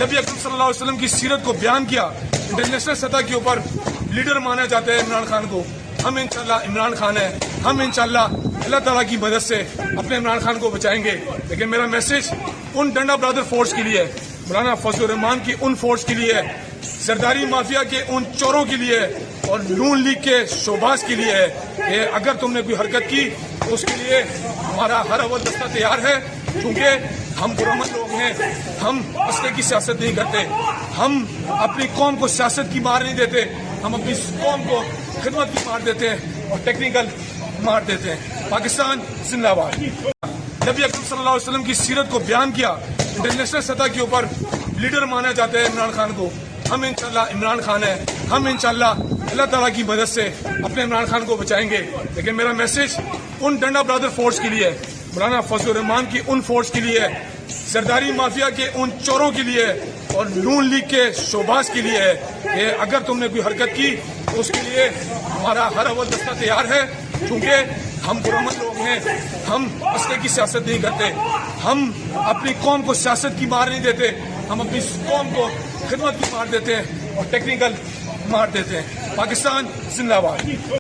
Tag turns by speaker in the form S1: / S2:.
S1: نبی اکرم صلی اللہ علیہ وسلم کی سیرت کو بیان کیا. انٹرنیشنل سطح کے اوپر لیڈر مانا جاتا ہے عمران خان کو. ہم انشاءاللہ عمران خان ہیں, ہم انشاءاللہ اللہ تعالیٰ کی مدد سے اپنے عمران خان کو بچائیں گے. لیکن میرا message in danda Brother force کے لیے ہے, مولانا فضل الرحمان کی ان فورس کے لیے ہے, زرداری مافیا کے ان چوروں کے لیے ہے, اور نون لیگ کے شوباز کے لیے ہے کہ اگر تم نے کوئی حرکت کی تو اس کے لیے ہمارا ہر اول دستہ تیار ہے. کیونکہ ہم پرامن لوگ ہیں, ہم اسلحے کی سیاست نہیں کرتے, ہم اپنی قوم کو سیاست کی مار نہیں دیتے, ہم اپنی قوم کو خدمت کی مار دیتے ہیں اور ٹیکنیکل مار دیتے ہیں. پاکستان زندہ باد. نبی اکرم صلی اللہ علیہ وسلم کی سیرت کو بیان کیا. انٹرنیشنل سطح کے اوپر لیڈر مانا جاتا ہے عمران خان کو. ہم انشاءاللہ عمران خان ہیں, ہم انشاءاللہ اللہ تعالیٰ کی مدد سے اپنے عمران خان کو بچائیں گے. لیکن میرا message in danda Brother force کے لیے ہے, مولانا فضل الرحمان کی ان فورس کے لیے ہے, زرداری مافیا کے ان چوروں کے لیے ہے, اور نون لیگ کے شوباز کے لیے ہے کہ اگر تم نے کوئی حرکت کی تو اس کے لیے ہمارا ہر اول دستہ تیار ہے. کیونکہ ہم پرامن لوگ ہیں, ہم اسلحے کی سیاست نہیں کرتے, ہم اپنی قوم کو سیاست کی مار نہیں دیتے, ہم اپنی قوم کو خدمت کی مار دیتے ہیں اور ٹیکنیکل مار دیتے ہیں. پاکستان زندہ باد.